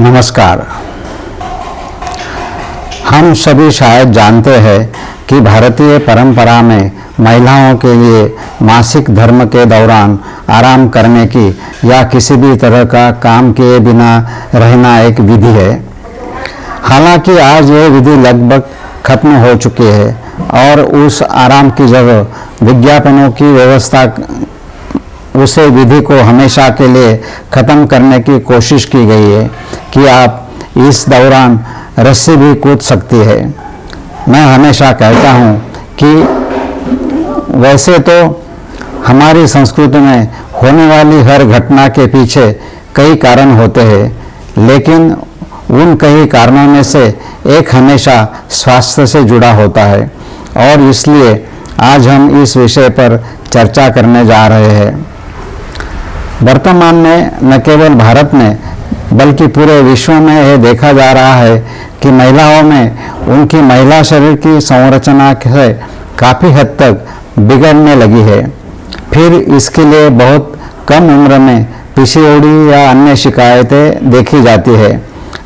नमस्कार। हम सभी शायद जानते हैं कि भारतीय परंपरा में महिलाओं के लिए मासिक धर्म के दौरान आराम करने की या किसी भी तरह का काम किए बिना रहना एक विधि है। हालांकि आज ये विधि लगभग खत्म हो चुकी है और उस आराम की जगह विज्ञापनों की व्यवस्था उसे विधि को हमेशा के लिए ख़त्म करने की कोशिश की गई है कि आप इस दौरान रस्सी भी कूद सकती है। मैं हमेशा कहता हूँ कि वैसे तो हमारी संस्कृति में होने वाली हर घटना के पीछे कई कारण होते हैं, लेकिन उन कई कारणों में से एक हमेशा स्वास्थ्य से जुड़ा होता है और इसलिए आज हम इस विषय पर चर्चा करने जा रहे हैं। वर्तमान में न केवल भारत में बल्कि पूरे विश्व में यह देखा जा रहा है कि महिलाओं में उनकी महिला शरीर की संरचना से काफ़ी हद तक बिगड़ने लगी है। फिर इसके लिए बहुत कम उम्र में पीसीओडी या अन्य शिकायतें देखी जाती है।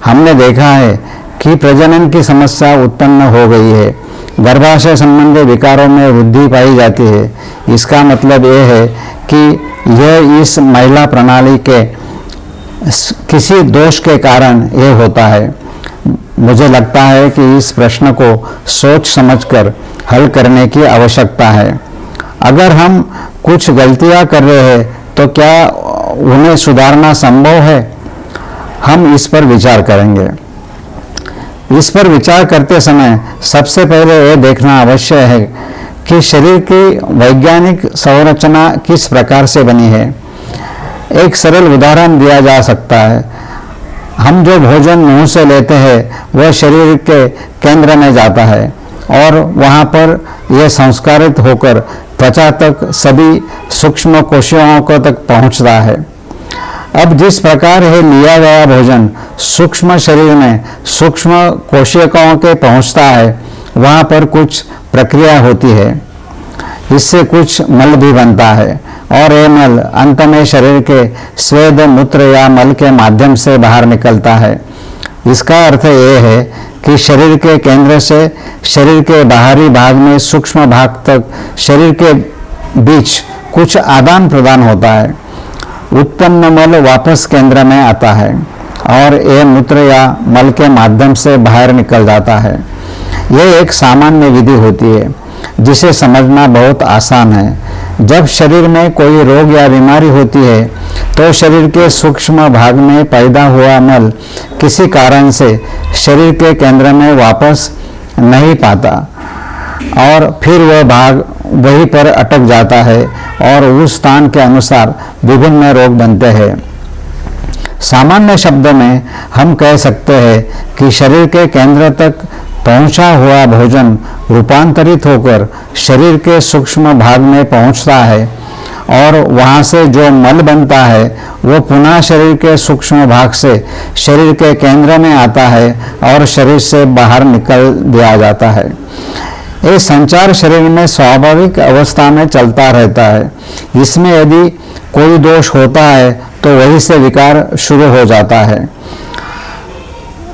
हमने देखा है कि प्रजनन की समस्या उत्पन्न हो गई है, गर्भाशय संबंधी विकारों में वृद्धि पाई जाती है। इसका मतलब यह है कि यह इस महिला प्रणाली के किसी दोष के कारण यह होता है। मुझे लगता है कि इस प्रश्न को सोच समझकर हल करने की आवश्यकता है। अगर हम कुछ गलतियां कर रहे हैं तो क्या उन्हें सुधारना संभव है? हम इस पर विचार करेंगे। इस पर विचार करते समय सबसे पहले यह देखना आवश्यक है कि शरीर की वैज्ञानिक संरचना किस प्रकार से बनी है। एक सरल उदाहरण दिया जा सकता है। हम जो भोजन मुंह से लेते हैं वह शरीर के केंद्र में जाता है और वहां पर यह संस्कारित होकर त्वचा तक सभी सूक्ष्म कोशिकाओं को तक पहुंचता है। अब जिस प्रकार यह लिया गया भोजन सूक्ष्म शरीर में सूक्ष्म कोशिकाओं के पहुंचता है, वहां पर कुछ प्रक्रिया होती है। इससे कुछ मल भी बनता है और यह मल अंत में शरीर के स्वेद, मूत्र या मल के माध्यम से बाहर निकलता है। इसका अर्थ यह है कि शरीर के केंद्र से शरीर के बाहरी भाग में सूक्ष्म भाग तक शरीर के बीच कुछ आदान प्रदान होता है। उत्पन्न मल वापस केंद्र में आता है और यह मूत्र या मल के माध्यम से बाहर निकल जाता है। यह एक सामान्य विधि होती है जिसे समझना बहुत आसान है। जब शरीर में कोई रोग या बीमारी होती है तो शरीर के सूक्ष्म भाग में पैदा हुआ मल किसी कारण से शरीर के केंद्र में वापस नहीं पाता और फिर वह भाग वहीं पर अटक जाता है और उस स्थान के अनुसार विभिन्न रोग बनते हैं। सामान्य शब्दों में हम कह सकते हैं कि शरीर के केंद्र तक पहुंचा हुआ भोजन रूपांतरित होकर शरीर के सूक्ष्म भाग में पहुंचता है और वहां से जो मल बनता है वो पुनः शरीर के सूक्ष्म भाग से शरीर के केंद्र में आता है और शरीर से बाहर निकल दिया जाता है। ये संचार शरीर में स्वाभाविक अवस्था में चलता रहता है। इसमें यदि कोई दोष होता है तो वहीं से विकार शुरू हो जाता है।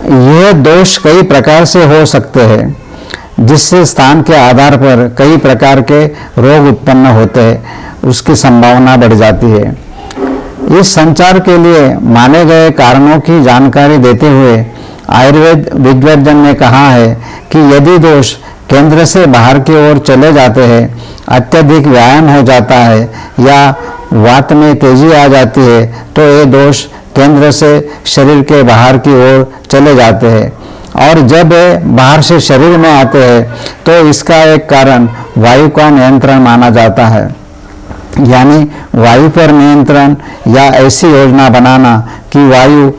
यह दोष कई प्रकार से हो सकते हैं, जिससे स्थान के आधार पर कई प्रकार के रोग उत्पन्न होते हैं, उसकी संभावना बढ़ जाती है। इस संचार के लिए माने गए कारणों की जानकारी देते हुए आयुर्वेद विज्ञजन ने कहा है कि यदि दोष केंद्र से बाहर की ओर चले जाते हैं, अत्यधिक व्यायाम हो जाता है या वात में तेजी आ जाती है तो ये दोष केंद्र से शरीर के बाहर की ओर चले जाते हैं और जब ये बाहर से शरीर में आते हैं तो इसका एक कारण वायु का नियंत्रण माना जाता है। यानी वायु पर नियंत्रण या ऐसी योजना बनाना कि वायु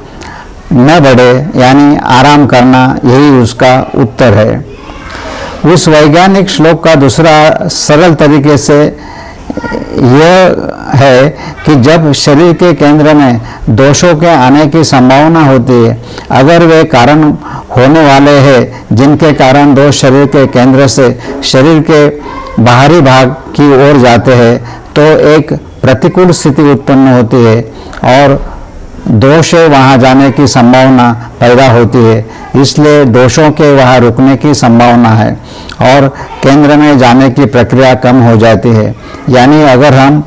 न बढ़े, यानी आराम करना, यही उसका उत्तर है। उस वैज्ञानिक श्लोक का दूसरा सरल तरीके से यह है कि जब शरीर के केंद्र में दोषों के आने की संभावना होती है, अगर वे कारण होने वाले हैं जिनके कारण दोष शरीर के केंद्र से शरीर के बाहरी भाग की ओर जाते हैं, तो एक प्रतिकूल स्थिति उत्पन्न होती है और दोष है वहाँ जाने की संभावना पैदा होती है, इसलिए दोषों के वहाँ रुकने की संभावना है और केंद्र में जाने की प्रक्रिया कम हो जाती है। यानी अगर हम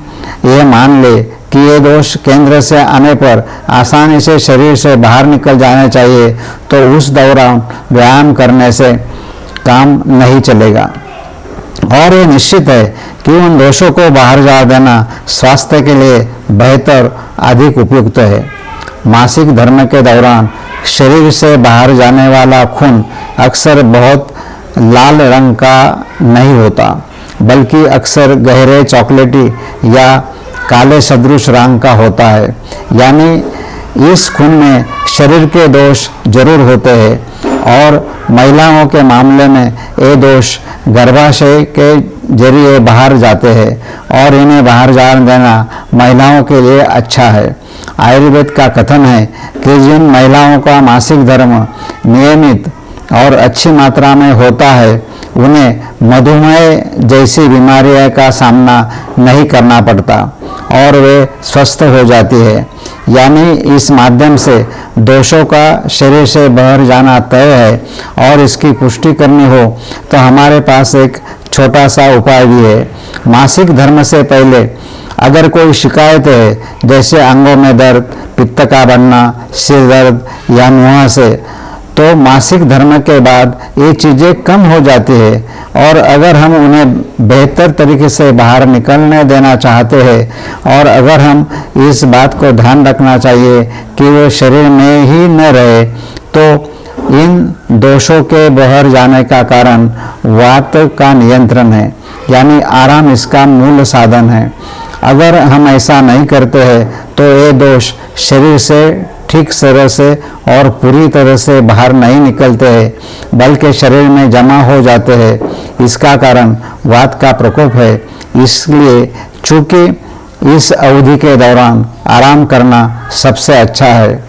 ये मान ले कि ये दोष केंद्र से आने पर आसानी से शरीर से बाहर निकल जाने चाहिए, तो उस दौरान व्यायाम करने से काम नहीं चलेगा। और ये निश्चित है कि उन दोषों को बाहर जा देना स्वास्थ्य के लिए बेहतर, अधिक उपयुक्त है। मासिक धर्म के दौरान शरीर से बाहर जाने वाला खून अक्सर बहुत लाल रंग का नहीं होता, बल्कि अक्सर गहरे चॉकलेटी या काले सदृश रंग का होता है। यानी इस खून में शरीर के दोष जरूर होते हैं और महिलाओं के मामले में ये दोष गर्भाशय के जरिए बाहर जाते हैं और इन्हें बाहर जाने देना महिलाओं के लिए अच्छा है। आयुर्वेद का कथन है कि जिन महिलाओं का मासिक धर्म नियमित और अच्छी मात्रा में होता है, उन्हें मधुमेह जैसी बीमारियों का सामना नहीं करना पड़ता और वे स्वस्थ हो जाती है। यानी इस माध्यम से दोषों का शरीर से बाहर जाना तय है। और इसकी पुष्टि करनी हो तो हमारे पास एक छोटा सा उपाय भी है। मासिक धर्म से पहले अगर कोई शिकायत है, जैसे अंगों में दर्द, पित्त का बढ़ना, सिर दर्द या मुहासे, तो मासिक धर्म के बाद ये चीज़ें कम हो जाती है। और अगर हम उन्हें बेहतर तरीके से बाहर निकलने देना चाहते हैं और अगर हम इस बात को ध्यान रखना चाहिए कि वो शरीर में ही न रहे, तो इन दोषों के बाहर जाने का कारण वात का नियंत्रण है। यानी आराम इसका मूल साधन है। अगर हम ऐसा नहीं करते हैं तो ये दोष शरीर से ठीक तरह से और पूरी तरह से बाहर नहीं निकलते हैं, बल्कि शरीर में जमा हो जाते हैं। इसका कारण वात का प्रकोप है। इसलिए चूंकि इस अवधि के दौरान आराम करना सबसे अच्छा है,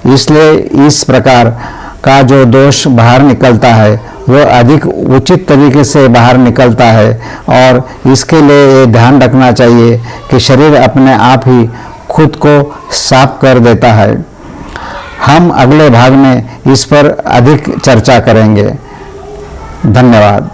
इसलिए इस प्रकार का जो दोष बाहर निकलता है वो अधिक उचित तरीके से बाहर निकलता है। और इसके लिए ये ध्यान रखना चाहिए कि शरीर अपने आप ही खुद को साफ कर देता है। हम अगले भाग में इस पर अधिक चर्चा करेंगे। धन्यवाद।